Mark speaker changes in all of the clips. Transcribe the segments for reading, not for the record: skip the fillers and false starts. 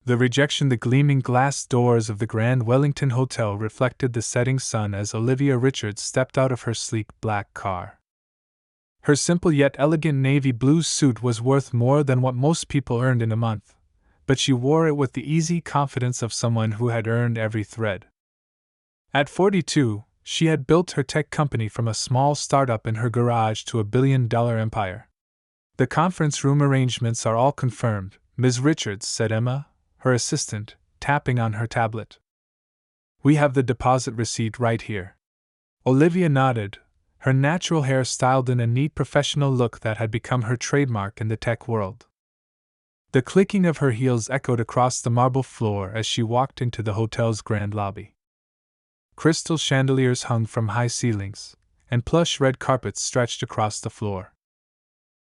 Speaker 1: The rejection. The gleaming glass doors of the Grand Wellington Hotel reflected the setting sun as Olivia Richards stepped out of her sleek black car. Her simple yet elegant navy blue suit was worth more than what most people earned in a month, but she wore it with the easy confidence of someone who had earned every thread. At 42, she had built her tech company from a small startup in her garage to a billion-dollar empire. "The conference room arrangements are all confirmed, Ms. Richards," said Emma, her assistant, tapping on her tablet. "We have the deposit receipt right here." Olivia nodded, her natural hair styled in a neat professional look that had become her trademark in the tech world. The clicking of her heels echoed across the marble floor as she walked into the hotel's grand lobby. Crystal chandeliers hung from high ceilings, and plush red carpets stretched across the floor.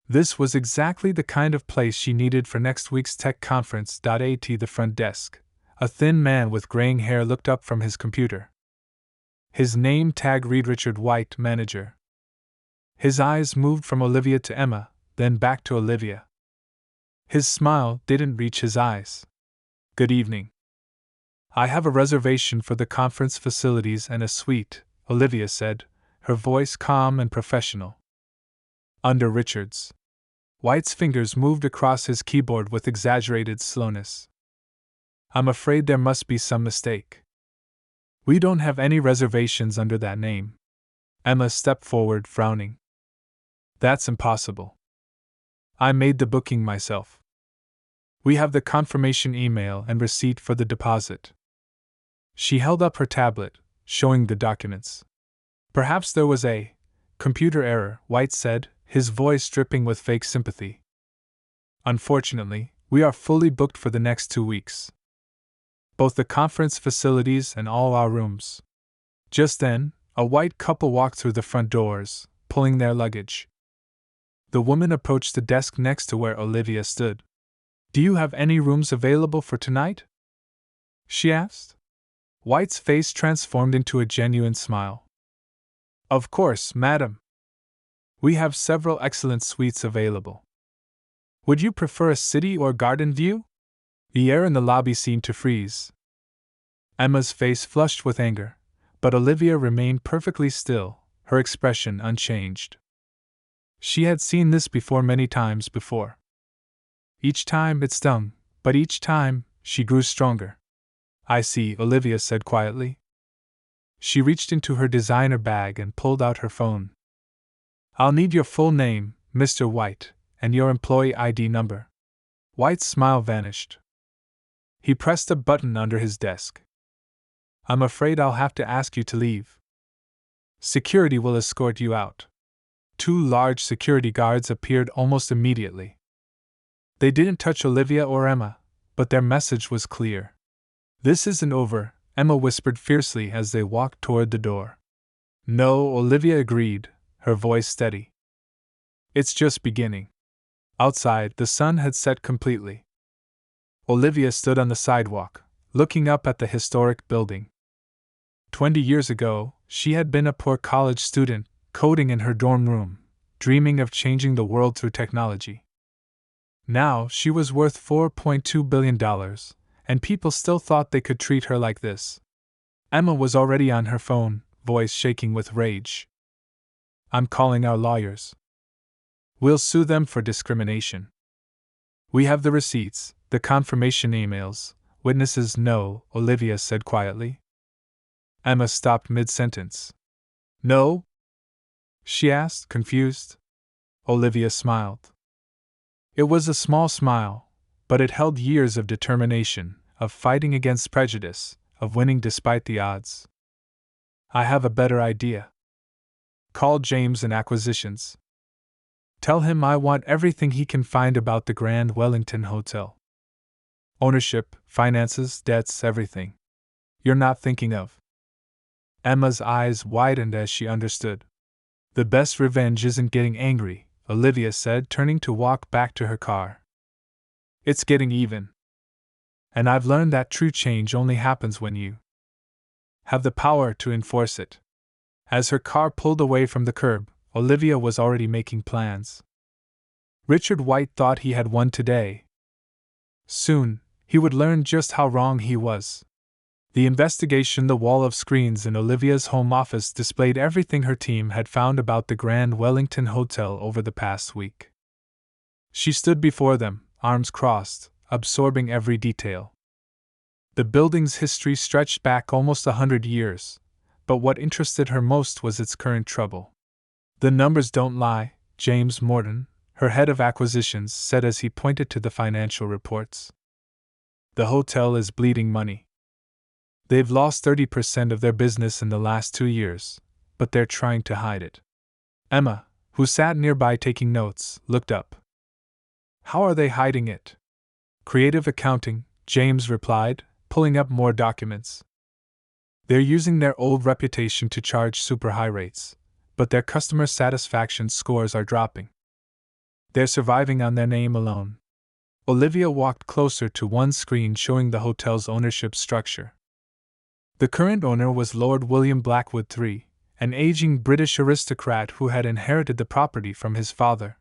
Speaker 1: This was exactly the kind of place she needed for next week's tech conference. At the front desk, a thin man with graying hair looked up from his computer. His name tag read Richard White, manager. His eyes moved from Olivia to Emma, then back to Olivia. His smile didn't reach his eyes. "Good evening. I have a reservation for the conference facilities and a suite," Olivia said, her voice calm and professional. "Under Richards." White's fingers moved across his keyboard with exaggerated slowness. "I'm afraid there must be some mistake. We don't have any reservations under that name." Emma stepped forward, frowning. "That's impossible. I made the booking myself. We have the confirmation email and receipt for the deposit." She held up her tablet, showing the documents. "Perhaps there was a computer error," White said, his voice dripping with fake sympathy. "Unfortunately, we are fully booked for the next 2 weeks. Both the conference facilities and all our rooms." Just then, a white couple walked through the front doors, pulling their luggage. The woman approached the desk next to where Olivia stood. "Do you have any rooms available for tonight?" she asked. White's face transformed into a genuine smile. "Of course, madam. We have several excellent suites available. Would you prefer a city or garden view?" The air in the lobby seemed to freeze. Emma's face flushed with anger, but Olivia remained perfectly still, her expression unchanged. She had seen this before many times before. Each time it stung, but each time she grew stronger. "I see," Olivia said quietly. She reached into her designer bag and pulled out her phone. "I'll need your full name, Mr. White, and your employee ID number." White's smile vanished. He pressed a button under his desk. "I'm afraid I'll have to ask you to leave. Security will escort you out." 2 large security guards appeared almost immediately. They didn't touch Olivia or Emma, but their message was clear. "This isn't over," Emma whispered fiercely as they walked toward the door. "No," Olivia agreed, her voice steady. "It's just beginning." Outside, the sun had set completely. Olivia stood on the sidewalk, looking up at the historic building. 20 years ago, she had been a poor college student, coding in her dorm room, dreaming of changing the world through technology. Now she was worth $4.2 billion, and people still thought they could treat her like this. Emma was already on her phone, voice shaking with rage. "I'm calling our lawyers. We'll sue them for discrimination. We have the receipts, the confirmation emails, witnesses." "No," Olivia said quietly. Emma stopped mid-sentence. "No?" she asked, confused. Olivia smiled. It was a small smile, but it held years of determination, of fighting against prejudice, of winning despite the odds. "I have a better idea. Call James in acquisitions. Tell him I want everything he can find about the Grand Wellington Hotel. Ownership, finances, debts, everything. You're not thinking of." Emma's eyes widened as she understood. "The best revenge isn't getting angry," Olivia said, turning to walk back to her car. "It's getting even. And I've learned that true change only happens when you have the power to enforce it." As her car pulled away from the curb, Olivia was already making plans. Richard White thought he had won today. Soon, he would learn just how wrong he was. The investigation, the wall of screens in Olivia's home office, displayed everything her team had found about the Grand Wellington Hotel over the past week. She stood before them, arms crossed, absorbing every detail. The building's history stretched back almost 100 years, but what interested her most was its current trouble. "The numbers don't lie," James Morton, her head of acquisitions, said as he pointed to the financial reports. "The hotel is bleeding money. They've lost 30% of their business in the last 2 years, but they're trying to hide it." Emma, who sat nearby taking notes, looked up. "How are they hiding it?" "Creative accounting," James replied, pulling up more documents. "They're using their old reputation to charge super high rates, but their customer satisfaction scores are dropping. They're surviving on their name alone." Olivia walked closer to one screen showing the hotel's ownership structure. The current owner was Lord William Blackwood III, an aging British aristocrat who had inherited the property from his father.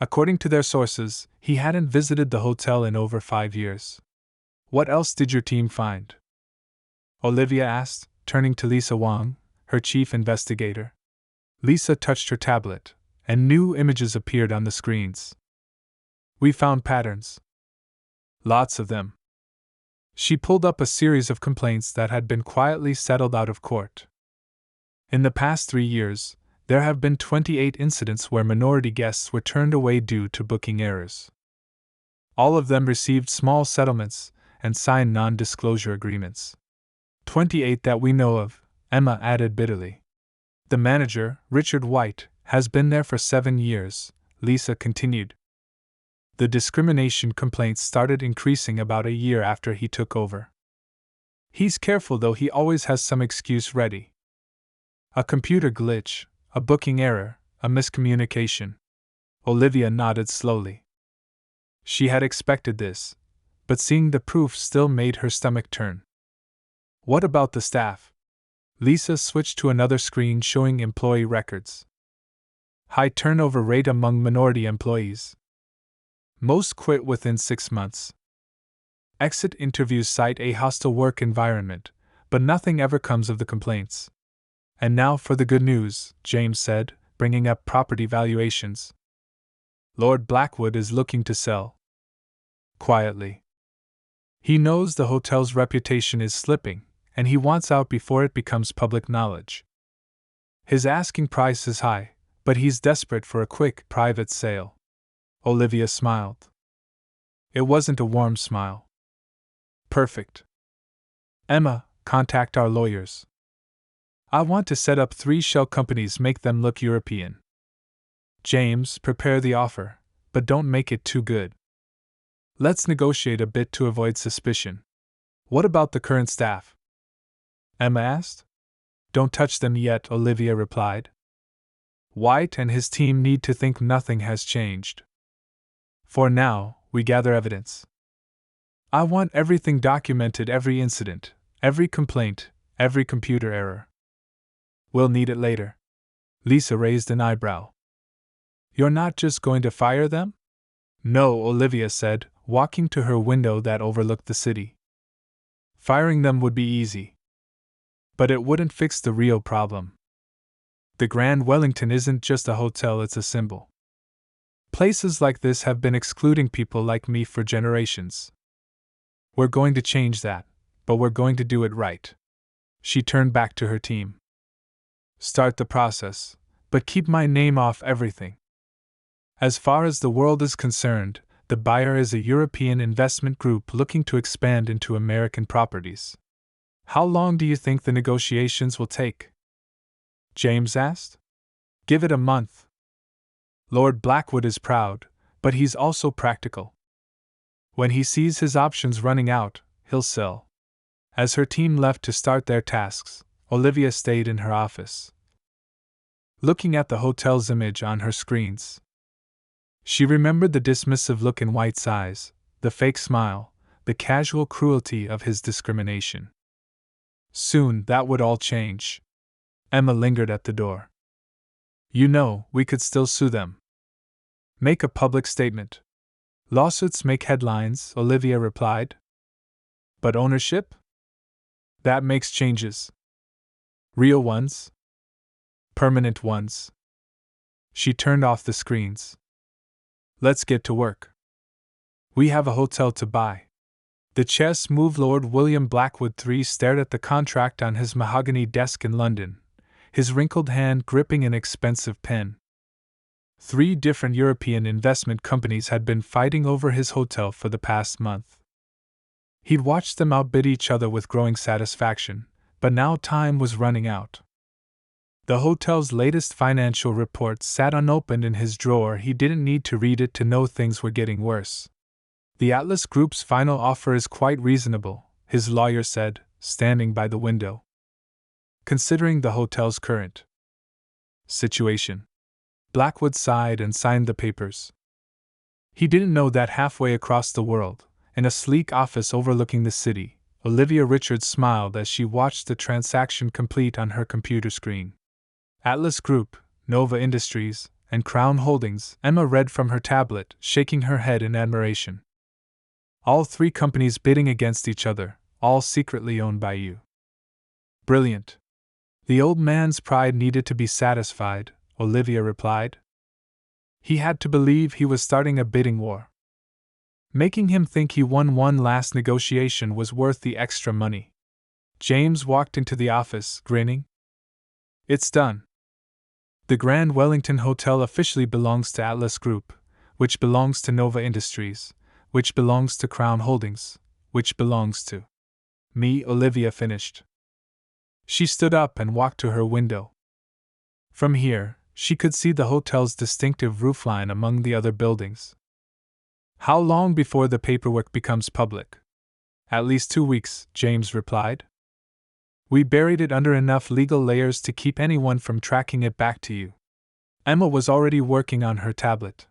Speaker 1: According to their sources, he hadn't visited the hotel in over 5 years. "What else did your team find?" Olivia asked, turning to Lisa Wang, her chief investigator. Lisa touched her tablet, and new images appeared on the screens. "We found patterns. Lots of them." She pulled up a series of complaints that had been quietly settled out of court. In the past 3 years, there have been 28 incidents where minority guests were turned away due to booking errors. All of them received small settlements and signed non-disclosure agreements. 28 that we know of, Emma added bitterly. "The manager, Richard White, has been there for 7 years, Lisa continued. The discrimination complaints started increasing about a year after he took over. He's careful, though he always has some excuse ready. A computer glitch, a booking error, a miscommunication." Olivia nodded slowly. She had expected this, but seeing the proof still made her stomach turn. "What about the staff?" Lisa switched to another screen showing employee records. "High turnover rate among minority employees. Most quit within 6 months. Exit interviews cite a hostile work environment, but nothing ever comes of the complaints." "And now for the good news," James said, bringing up property valuations. "Lord Blackwood is looking to sell." Quietly. "He knows the hotel's reputation is slipping, and he wants out before it becomes public knowledge. His asking price is high, but he's desperate for a quick, private sale." Olivia smiled. It wasn't a warm smile. "Perfect. Emma, contact our lawyers. I want to set up 3 shell companies, make them look European. James, prepare the offer, but don't make it too good. Let's negotiate a bit to avoid suspicion." "What about the current staff?" Emma asked. "Don't touch them yet," Olivia replied. "White and his team need to think nothing has changed. For now, we gather evidence. I want everything documented, every incident, every complaint, every computer error." "We'll need it later." Lisa raised an eyebrow. "You're not just going to fire them?" "No," Olivia said, walking to her window that overlooked the city. "Firing them would be easy. But it wouldn't fix the real problem. The Grand Wellington isn't just a hotel, it's a symbol. Places like this have been excluding people like me for generations. We're going to change that, but we're going to do it right." She turned back to her team. "Start the process, but keep my name off everything. As far as the world is concerned, the buyer is a European investment group looking to expand into American properties. How long do you think the negotiations will take?" James asked. "Give it a month. Lord Blackwood is proud, but he's also practical. When he sees his options running out, he'll sell." As her team left to start their tasks, Olivia stayed in her office, looking at the hotel's image on her screens. She remembered the dismissive look in White's eyes, the fake smile, the casual cruelty of his discrimination. Soon that would all change. Emma lingered at the door. "You know, we could still sue them. Make a public statement. Lawsuits make headlines, Olivia replied. But ownership? That makes changes. Real ones? Permanent ones. She turned off the screens. Let's get to work. We have a hotel to buy. The chess move. Lord William Blackwood III stared at the contract on his mahogany desk in London, his wrinkled hand gripping an expensive pen. 3 different European investment companies had been fighting over his hotel for the past month. He'd watched them outbid each other with growing satisfaction, but now time was running out. The hotel's latest financial report sat unopened in his drawer. He didn't need to read it to know things were getting worse. The Atlas Group's final offer is quite reasonable, his lawyer said, standing by the window. Considering the hotel's current situation. Blackwood sighed and signed the papers. He didn't know that halfway across the world, in a sleek office overlooking the city, Olivia Richards smiled as she watched the transaction complete on her computer screen. Atlas Group, Nova Industries, and Crown Holdings, Emma read from her tablet, shaking her head in admiration. All 3 companies bidding against each other, all secretly owned by you. Brilliant. The old man's pride needed to be satisfied, Olivia replied. He had to believe he was starting a bidding war. Making him think he won one last negotiation was worth the extra money. James walked into the office, grinning. It's done. The Grand Wellington Hotel officially belongs to Atlas Group, which belongs to Nova Industries, which belongs to Crown Holdings, which belongs to me, Olivia finished. She stood up and walked to her window. From here, she could see the hotel's distinctive roofline among the other buildings. How long before the paperwork becomes public? At least 2 weeks, James replied. We buried it under enough legal layers to keep anyone from tracking it back to you. Emma was already working on her tablet.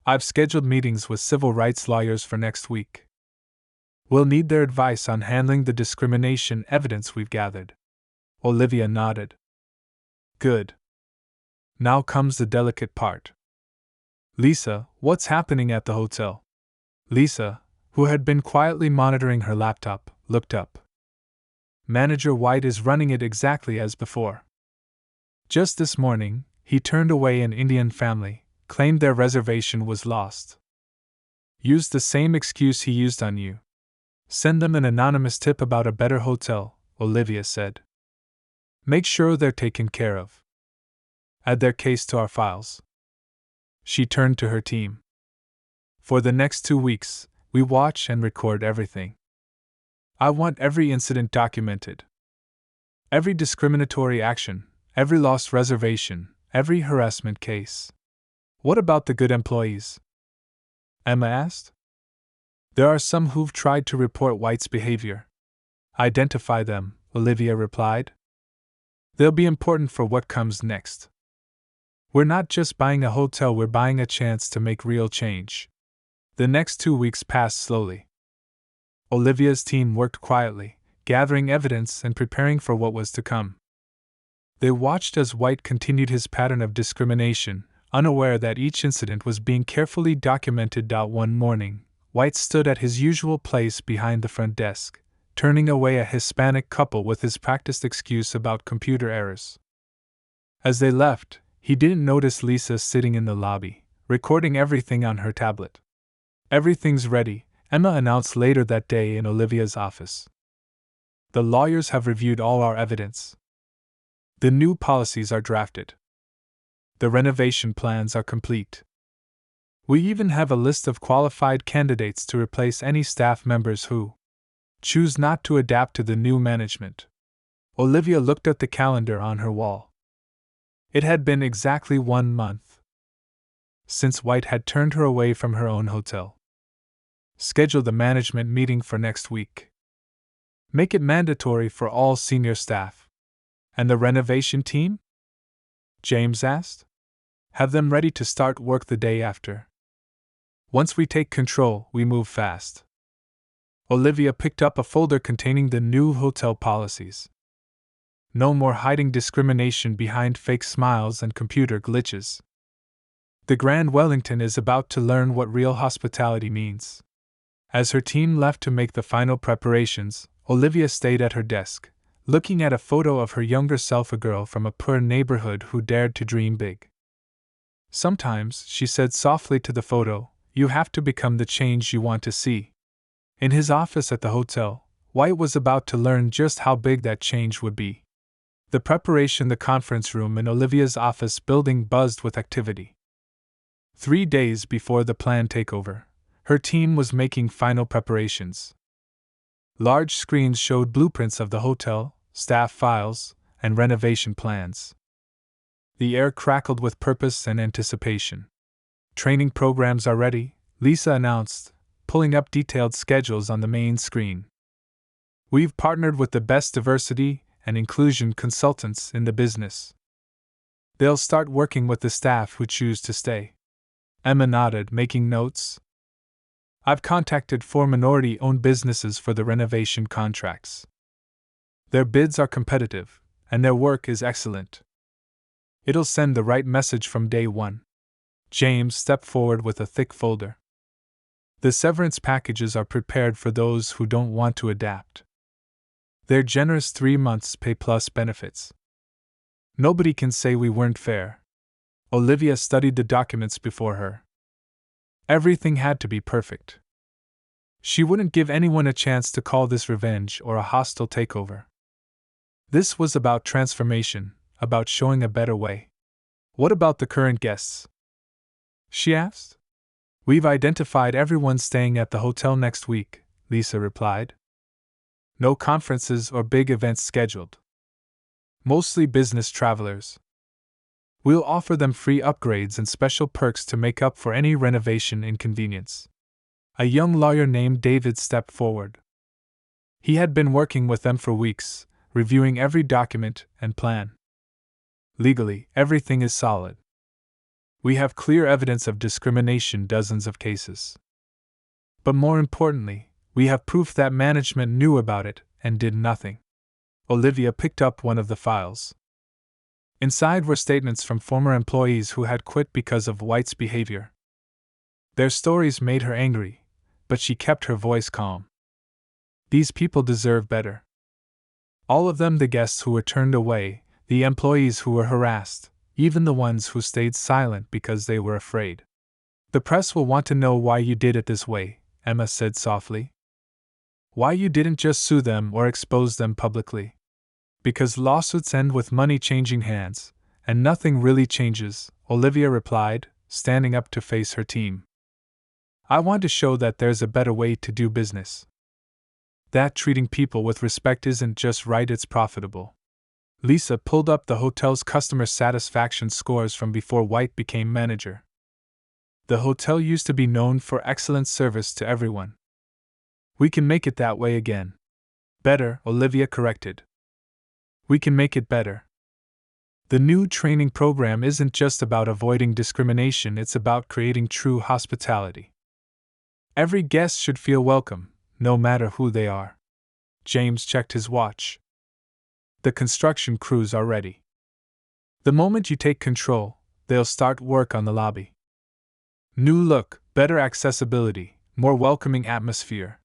Speaker 1: I've scheduled meetings with civil rights lawyers for next week. We'll need their advice on handling the discrimination evidence we've gathered. Olivia nodded. Good. Now comes the delicate part. Lisa, what's happening at the hotel? Lisa, who had been quietly monitoring her laptop, looked up. Manager White is running it exactly as before. Just this morning, he turned away an Indian family, claimed their reservation was lost. Used the same excuse he used on you. Send them an anonymous tip about a better hotel, Olivia said. Make sure they're taken care of. Add their case to our files. She turned to her team. For the next 2 weeks, we watch and record everything. I want every incident documented. Every discriminatory action, every lost reservation, every harassment case. What about the good employees? Emma asked. There are some who've tried to report White's behavior. Identify them, Olivia replied. They'll be important for what comes next. We're not just buying a hotel, we're buying a chance to make real change. The next 2 weeks passed slowly. Olivia's team worked quietly, gathering evidence and preparing for what was to come. They watched as White continued his pattern of discrimination, unaware that each incident was being carefully documented. One morning, White stood at his usual place behind the front desk, turning away a Hispanic couple with his practiced excuse about computer errors. As they left, he didn't notice Lisa sitting in the lobby, recording everything on her tablet. Everything's ready, Emma announced later that day in Olivia's office. The lawyers have reviewed all our evidence. The new policies are drafted. The renovation plans are complete. We even have a list of qualified candidates to replace any staff members who choose not to adapt to the new management. Olivia looked at the calendar on her wall. It had been exactly 1 month since White had turned her away from her own hotel. Schedule the management meeting for next week. Make it mandatory for all senior staff. And the renovation team? James asked. Have them ready to start work the day after. Once we take control, we move fast. Olivia picked up a folder containing the new hotel policies. No more hiding discrimination behind fake smiles and computer glitches. The Grand Wellington is about to learn what real hospitality means. As her team left to make the final preparations, Olivia stayed at her desk, looking at a photo of her younger self, a girl from a poor neighborhood who dared to dream big. Sometimes, she said softly to the photo, you have to become the change you want to see. In his office at the hotel, White was about to learn just how big that change would be. The preparation, the conference room in Olivia's office building buzzed with activity. 3 days before the planned takeover, her team was making final preparations. Large screens showed blueprints of the hotel, staff files, and renovation plans. The air crackled with purpose and anticipation. Training programs are ready, Lisa announced, pulling up detailed schedules on the main screen. We've partnered with the best diversity and inclusion consultants in the business. They'll start working with the staff who choose to stay. Emma nodded, making notes. I've contacted 4 minority-owned businesses for the renovation contracts. Their bids are competitive, and their work is excellent. It'll send the right message from day one. James stepped forward with a thick folder. The severance packages are prepared for those who don't want to adapt. They're generous 3 months pay plus benefits. Nobody can say we weren't fair. Olivia studied the documents before her. Everything had to be perfect. She wouldn't give anyone a chance to call this revenge or a hostile takeover. This was about transformation, about showing a better way. What about the current guests? She asked. We've identified everyone staying at the hotel next week, Lisa replied. No conferences or big events scheduled. Mostly business travelers. We'll offer them free upgrades and special perks to make up for any renovation inconvenience. A young lawyer named David stepped forward. He had been working with them for weeks, reviewing every document and plan. Legally, everything is solid. We have clear evidence of discrimination, dozens of cases. But more importantly, we have proof that management knew about it and did nothing. Olivia picked up one of the files. Inside were statements from former employees who had quit because of White's behavior. Their stories made her angry, but she kept her voice calm. These people deserve better. All of them, the guests who were turned away, the employees who were harassed, even the ones who stayed silent because they were afraid. The press will want to know why you did it this way, Emma said softly. Why you didn't just sue them or expose them publicly. Because lawsuits end with money changing hands, and nothing really changes, Olivia replied, standing up to face her team. I want to show that there's a better way to do business. That treating people with respect isn't just right, it's profitable. Lisa pulled up the hotel's customer satisfaction scores from before White became manager. The hotel used to be known for excellent service to everyone. We can make it that way again. Better, Olivia corrected. We can make it better. The new training program isn't just about avoiding discrimination, it's about creating true hospitality. Every guest should feel welcome, no matter who they are. James checked his watch. The construction crews are ready. The moment you take control, they'll start work on the lobby. New look, better accessibility, more welcoming atmosphere.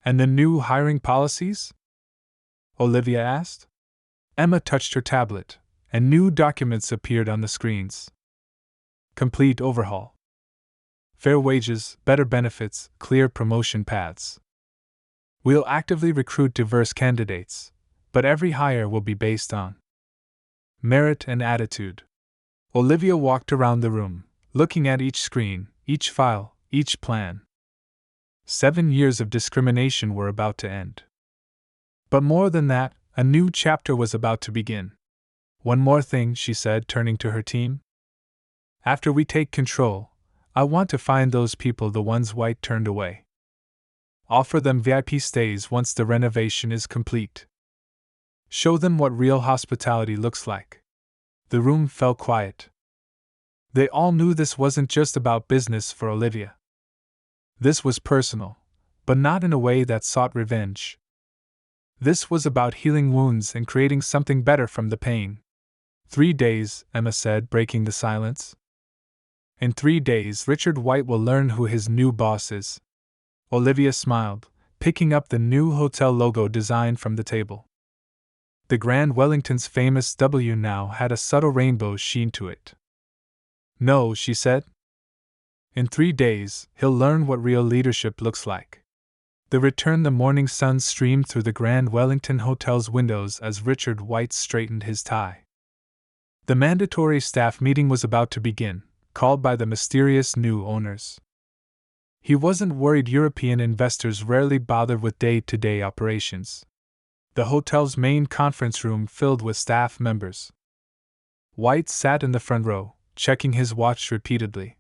Speaker 1: And the new hiring policies? Olivia asked. Emma touched her tablet, and new documents appeared on the screens. Complete overhaul. Fair wages, better benefits, clear promotion paths. We'll actively recruit diverse candidates, but every hire will be based on merit and attitude. Olivia walked around the room, looking at each screen, each file, each plan. 7 years of discrimination were about to end. But more than that, a new chapter was about to begin. One more thing, she said, turning to her team. After we take control, I want to find those people, the ones White turned away. Offer them VIP stays once the renovation is complete. Show them what real hospitality looks like. The room fell quiet. They all knew this wasn't just about business for Olivia. This was personal, but not in a way that sought revenge. This was about healing wounds and creating something better from the pain. 3 days, Emma said, breaking the silence. In 3 days, Richard White will learn who his new boss is. Olivia smiled, picking up the new hotel logo design from the table. The Grand Wellington's famous W now had a subtle rainbow sheen to it. No, she said. In 3 days, he'll learn what real leadership looks like. The morning sun streamed through the Grand Wellington Hotel's windows as Richard White straightened his tie. The mandatory staff meeting was about to begin, called by the mysterious new owners. He wasn't worried. European investors rarely bothered with day-to-day operations. The hotel's main conference room filled with staff members. White sat in the front row, checking his watch repeatedly.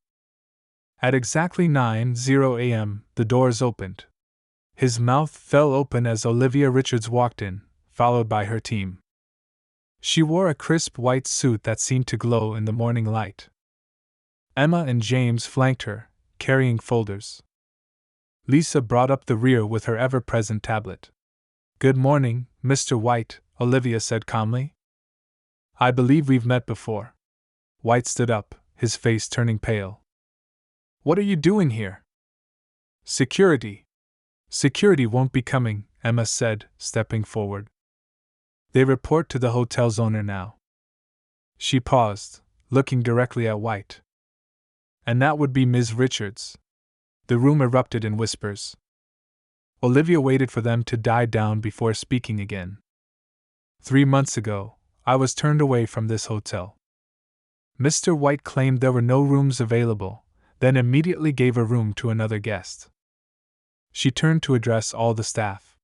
Speaker 1: At exactly 9:00 a.m., the doors opened. His mouth fell open as Olivia Richards walked in, followed by her team. She wore a crisp white suit that seemed to glow in the morning light. Emma and James flanked her, carrying folders. Lisa brought up the rear with her ever-present tablet. "Good morning, Mr. White," Olivia said calmly. "I believe we've met before." White stood up, his face turning pale. "What are you doing here?" "Security. Security won't be coming," Emma said, stepping forward. "They report to the hotel's owner now." She paused, looking directly at White. "And that would be Ms. Richards." The room erupted in whispers. Olivia waited for them to die down before speaking again. 3 months ago, I was turned away from this hotel. Mr. White claimed there were no rooms available, then immediately gave a room to another guest. She turned to address all the staff.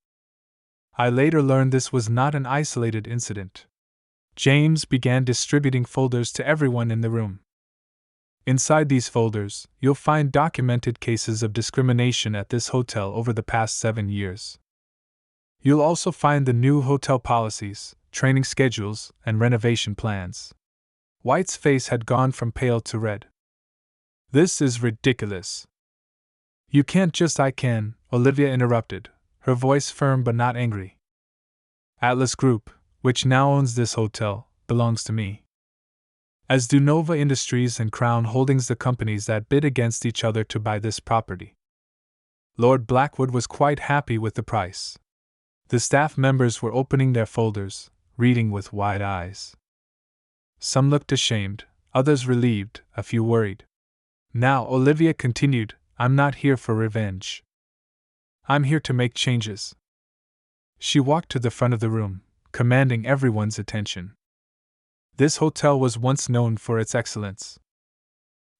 Speaker 1: I later learned this was not an isolated incident. James began distributing folders to everyone in the room. Inside these folders, you'll find documented cases of discrimination at this hotel over the past 7 years. You'll also find the new hotel policies, training schedules, and renovation plans. White's face had gone from pale to red. "This is ridiculous." "You can't just I can," Olivia interrupted, her voice firm but not angry. "Atlas Group, which now owns this hotel, belongs to me. As do Nova Industries and Crown Holdings, the companies that bid against each other to buy this property." Lord Blackwood was quite happy with the price. The staff members were opening their folders, reading with wide eyes. Some looked ashamed, others relieved, a few worried. "Now," Olivia continued, "I'm not here for revenge. I'm here to make changes." She walked to the front of the room, commanding everyone's attention. "This hotel was once known for its excellence.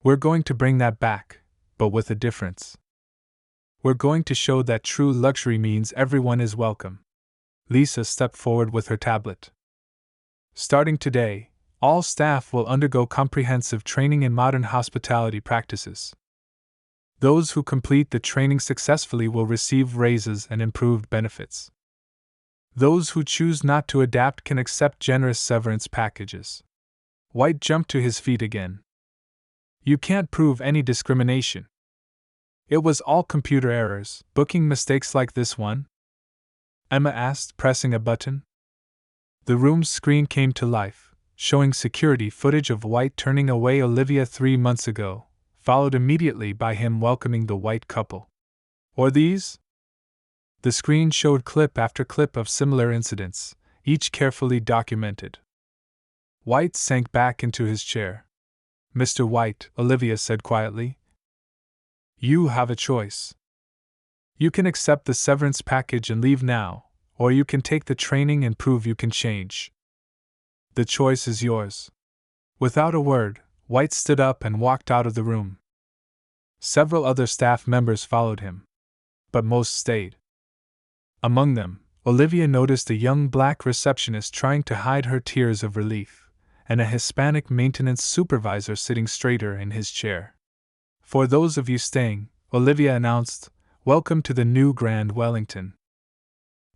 Speaker 1: We're going to bring that back, but with a difference. We're going to show that true luxury means everyone is welcome." Lisa stepped forward with her tablet. "Starting today, all staff will undergo comprehensive training in modern hospitality practices. Those who complete the training successfully will receive raises and improved benefits. Those who choose not to adapt can accept generous severance packages." White jumped to his feet again. "You can't prove any discrimination. It was all computer errors, booking mistakes like this one?" Emma asked, pressing a button. The room's screen came to life, showing security footage of White turning away Olivia 3 months ago, followed immediately by him welcoming the White couple. "Or these?" The screen showed clip after clip of similar incidents, each carefully documented. White sank back into his chair. "Mr. White," Olivia said quietly, "you have a choice. You can accept the severance package and leave now, or you can take the training and prove you can change. The choice is yours." Without a word, White stood up and walked out of the room. Several other staff members followed him, but most stayed. Among them, Olivia noticed a young black receptionist trying to hide her tears of relief, and a Hispanic maintenance supervisor sitting straighter in his chair. "For those of you staying," Olivia announced, "welcome to the new Grand Wellington.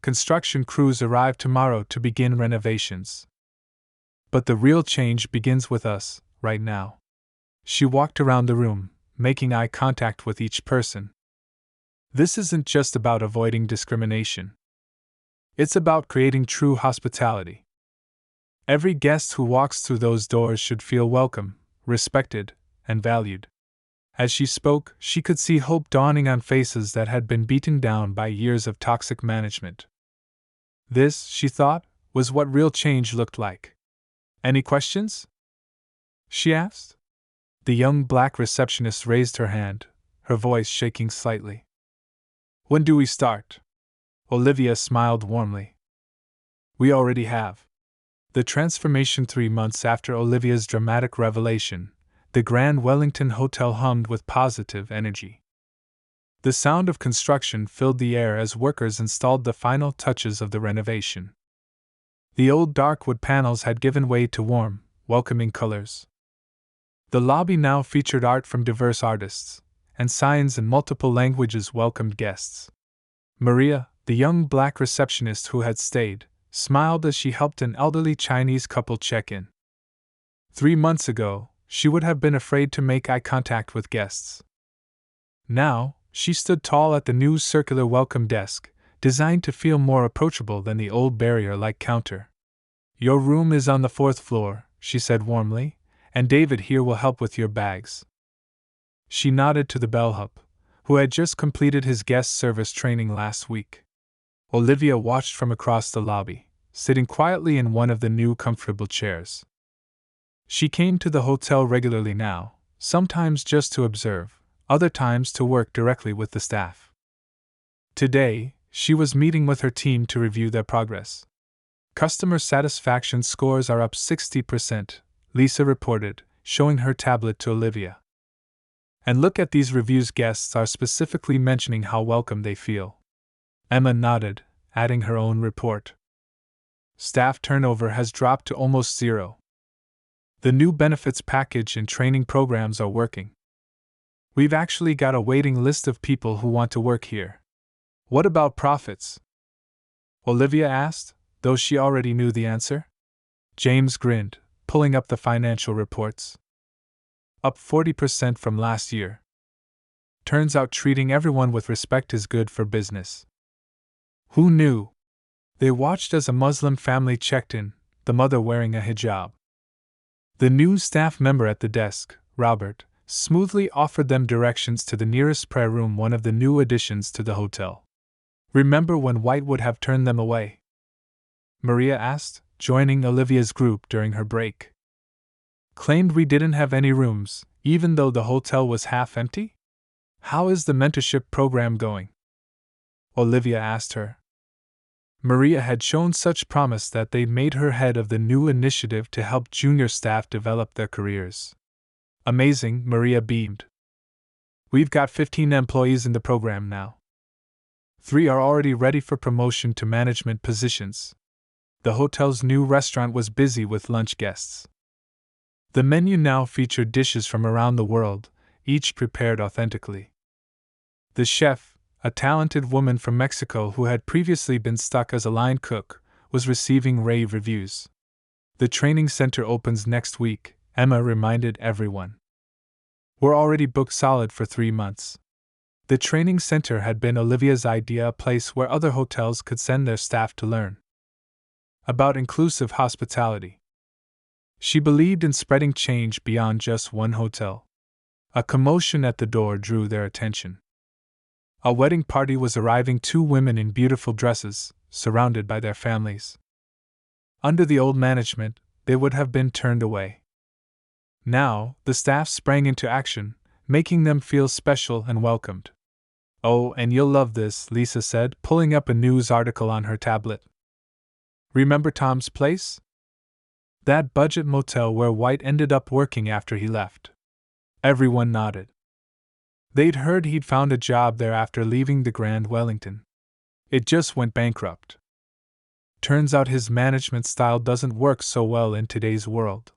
Speaker 1: Construction crews arrive tomorrow to begin renovations. But the real change begins with us, right now." She walked around the room, making eye contact with each person. "This isn't just about avoiding discrimination. It's about creating true hospitality. Every guest who walks through those doors should feel welcome, respected, and valued. As she spoke, she could see hope dawning on faces that had been beaten down by years of toxic management. This, she thought, was what real change looked like. Any questions? She asked. The young black receptionist raised her hand, her voice shaking slightly. When do we start? Olivia smiled warmly. We already have. The transformation 3 months after Olivia's dramatic revelation, the Grand Wellington Hotel hummed with positive energy. The sound of construction filled the air as workers installed the final touches of the renovation. The old dark wood panels had given way to warm, welcoming colors. The lobby now featured art from diverse artists, and signs in multiple languages welcomed guests. Maria, the young black receptionist who had stayed, smiled as she helped an elderly Chinese couple check in. 3 months ago, she would have been afraid to make eye contact with guests. Now, she stood tall at the new circular welcome desk, designed to feel more approachable than the old barrier-like counter. Your room is on the 4th floor, she said warmly, and David here will help with your bags. She nodded to the bellhop, who had just completed his guest service training last week. Olivia watched from across the lobby, sitting quietly in one of the new comfortable chairs. She came to the hotel regularly now, sometimes just to observe, other times to work directly with the staff. Today, she was meeting with her team to review their progress. Customer satisfaction scores are up 60%, Lisa reported, showing her tablet to Olivia. And look at these reviews, guests are specifically mentioning how welcome they feel. Emma nodded, adding her own report. Staff turnover has dropped to almost zero. The new benefits package and training programs are working. We've actually got a waiting list of people who want to work here. What about profits? Olivia asked, though she already knew the answer. James grinned, pulling up the financial reports. Up 40% from last year. Turns out treating everyone with respect is good for business. Who knew? They watched as a Muslim family checked in, the mother wearing a hijab. The new staff member at the desk, Robert, smoothly offered them directions to the nearest prayer room, one of the new additions to the hotel. Remember when White would have turned them away? Maria asked, joining Olivia's group during her break. Claimed we didn't have any rooms, even though the hotel was half empty? How is the mentorship program going? Olivia asked her. Maria had shown such promise that they made her head of the new initiative to help junior staff develop their careers. Amazing, Maria beamed. We've got 15 employees in the program now. 3 are already ready for promotion to management positions. The hotel's new restaurant was busy with lunch guests. The menu now featured dishes from around the world, each prepared authentically. The chef, a talented woman from Mexico who had previously been stuck as a line cook, was receiving rave reviews. The training center opens next week, Emma reminded everyone. We're already booked solid for 3 months. The training center had been Olivia's idea, a place where other hotels could send their staff to learn about inclusive hospitality. She believed in spreading change beyond just one hotel. A commotion at the door drew their attention. A wedding party was arriving, 2 women in beautiful dresses, surrounded by their families. Under the old management, they would have been turned away. Now, the staff sprang into action, making them feel special and welcomed. Oh, and you'll love this, Lisa said, pulling up a news article on her tablet. Remember Tom's Place? That budget motel where White ended up working after he left. Everyone nodded. They'd heard he'd found a job there after leaving the Grand Wellington. It just went bankrupt. Turns out his management style doesn't work so well in today's world.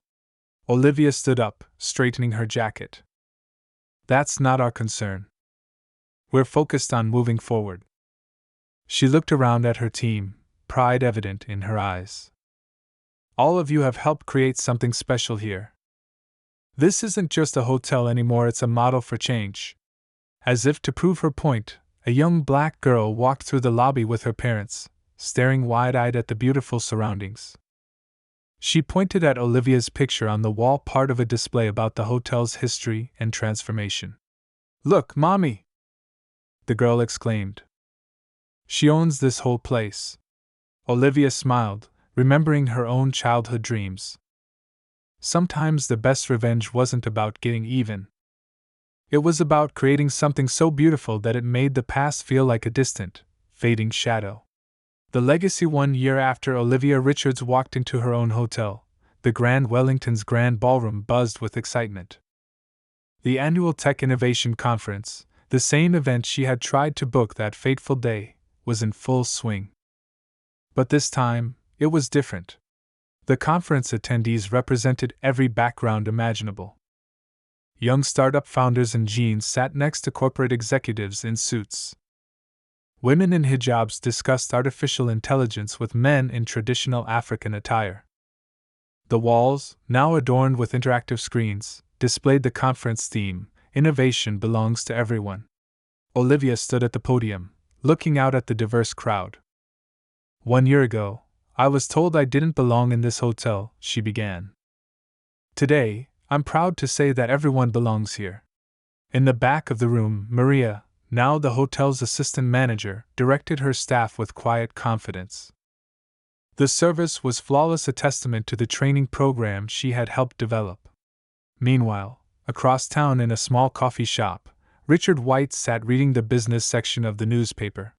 Speaker 1: Olivia stood up, straightening her jacket. That's not our concern. We're focused on moving forward. She looked around at her team, pride evident in her eyes. All of you have helped create something special here. This isn't just a hotel anymore, it's a model for change. As if to prove her point, a young black girl walked through the lobby with her parents, staring wide-eyed at the beautiful surroundings. She pointed at Olivia's picture on the wall, part of a display about the hotel's history and transformation. "Look, Mommy!" the girl exclaimed. "She owns this whole place." Olivia smiled, remembering her own childhood dreams. Sometimes the best revenge wasn't about getting even. It was about creating something so beautiful that it made the past feel like a distant, fading shadow. The legacy. 1 year after Olivia Richards walked into her own hotel, the Grand Wellington's Grand Ballroom buzzed with excitement. The annual Tech Innovation Conference, the same event she had tried to book that fateful day, was in full swing. But this time, it was different. The conference attendees represented every background imaginable. Young startup founders in jeans sat next to corporate executives in suits. Women in hijabs discussed artificial intelligence with men in traditional African attire. The walls, now adorned with interactive screens, displayed the conference theme, "Innovation belongs to everyone." Olivia stood at the podium, looking out at the diverse crowd. "1 year ago, I was told I didn't belong in this hotel," she began. "Today, I'm proud to say that everyone belongs here." In the back of the room, Maria, now the hotel's assistant manager, directed her staff with quiet confidence. The service was flawless, a testament to the training program she had helped develop. Meanwhile, across town in a small coffee shop, Richard White sat reading the business section of the newspaper.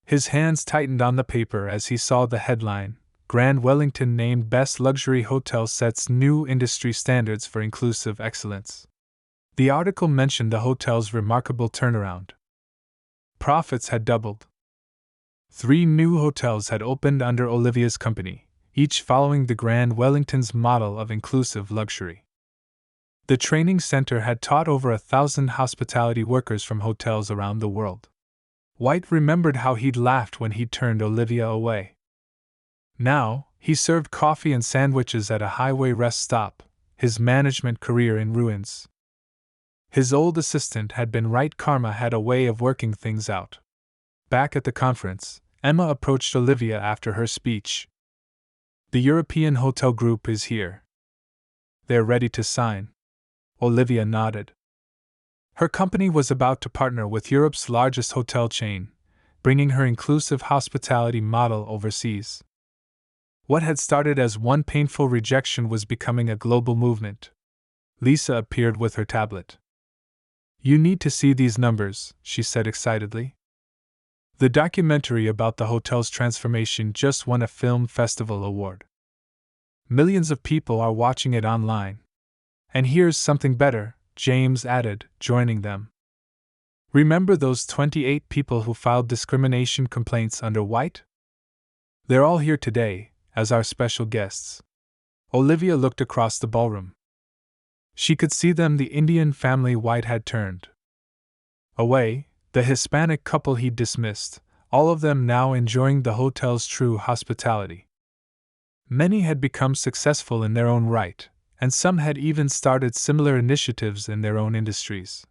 Speaker 1: His hands tightened on the paper as he saw the headline, "Grand Wellington named Best Luxury Hotel Sets New Industry Standards for Inclusive Excellence." The article mentioned the hotel's remarkable turnaround. Profits had doubled. 3 new hotels had opened under Olivia's company, each following the Grand Wellington's model of inclusive luxury. The training center had taught over 1,000 hospitality workers from hotels around the world. White remembered how he'd laughed when he'd turned Olivia away. Now, he served coffee and sandwiches at a highway rest stop, his management career in ruins. His old assistant had been right. Karma had a way of working things out. Back at the conference, Emma approached Olivia after her speech. "The European Hotel Group is here. They're ready to sign." Olivia nodded. Her company was about to partner with Europe's largest hotel chain, bringing her inclusive hospitality model overseas. What had started as one painful rejection was becoming a global movement. Lisa appeared with her tablet. "You need to see these numbers," she said excitedly. "The documentary about the hotel's transformation just won a film festival award. Millions of people are watching it online. And here's something better," James added, joining them. "Remember those 28 people who filed discrimination complaints under White? They're all here today, as our special guests." Olivia looked across the ballroom. She could see them, the Indian family White had turned away, the Hispanic couple he'd dismissed, all of them now enjoying the hotel's true hospitality. Many had become successful in their own right, and some had even started similar initiatives in their own industries.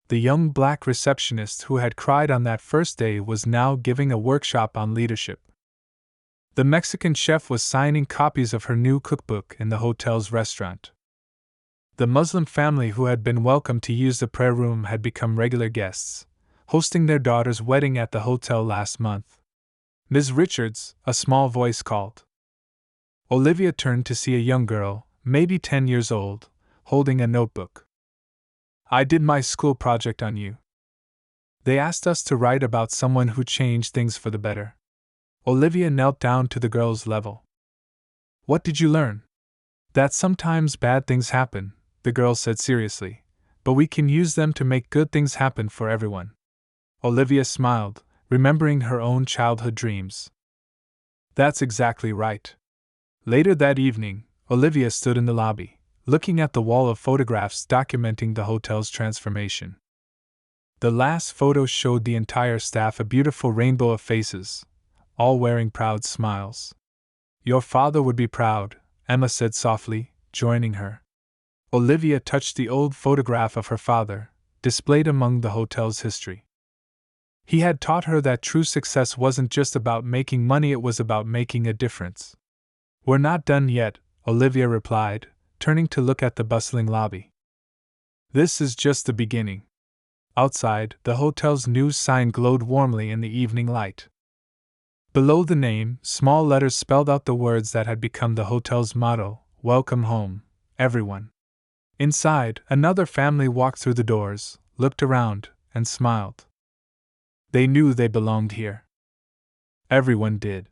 Speaker 1: The young black receptionist who had cried on that first day was now giving a workshop on leadership. The Mexican chef was signing copies of her new cookbook in the hotel's restaurant. The Muslim family who had been welcome to use the prayer room had become regular guests, hosting their daughter's wedding at the hotel last month. "Ms. Richards," a small voice called. Olivia turned to see a young girl, maybe 10 years old, holding a notebook. "I did my school project on you. They asked us to write about someone who changed things for the better." Olivia knelt down to the girl's level. "What did you learn?" "That sometimes bad things happen," the girl said seriously, "but we can use them to make good things happen for everyone." Olivia smiled, remembering her own childhood dreams. "That's exactly right." Later that evening, Olivia stood in the lobby, looking at the wall of photographs documenting the hotel's transformation. The last photo showed the entire staff, a beautiful rainbow of faces, all wearing proud smiles. "Your father would be proud," Emma said softly, joining her. Olivia touched the old photograph of her father, displayed among the hotel's history. He had taught her that true success wasn't just about making money, it was about making a difference. "We're not done yet," Olivia replied, turning to look at the bustling lobby. "This is just the beginning." Outside, the hotel's news sign glowed warmly in the evening light. Below the name, small letters spelled out the words that had become the hotel's motto: "Welcome home, everyone." Inside, another family walked through the doors, looked around, and smiled. They knew they belonged here. Everyone did.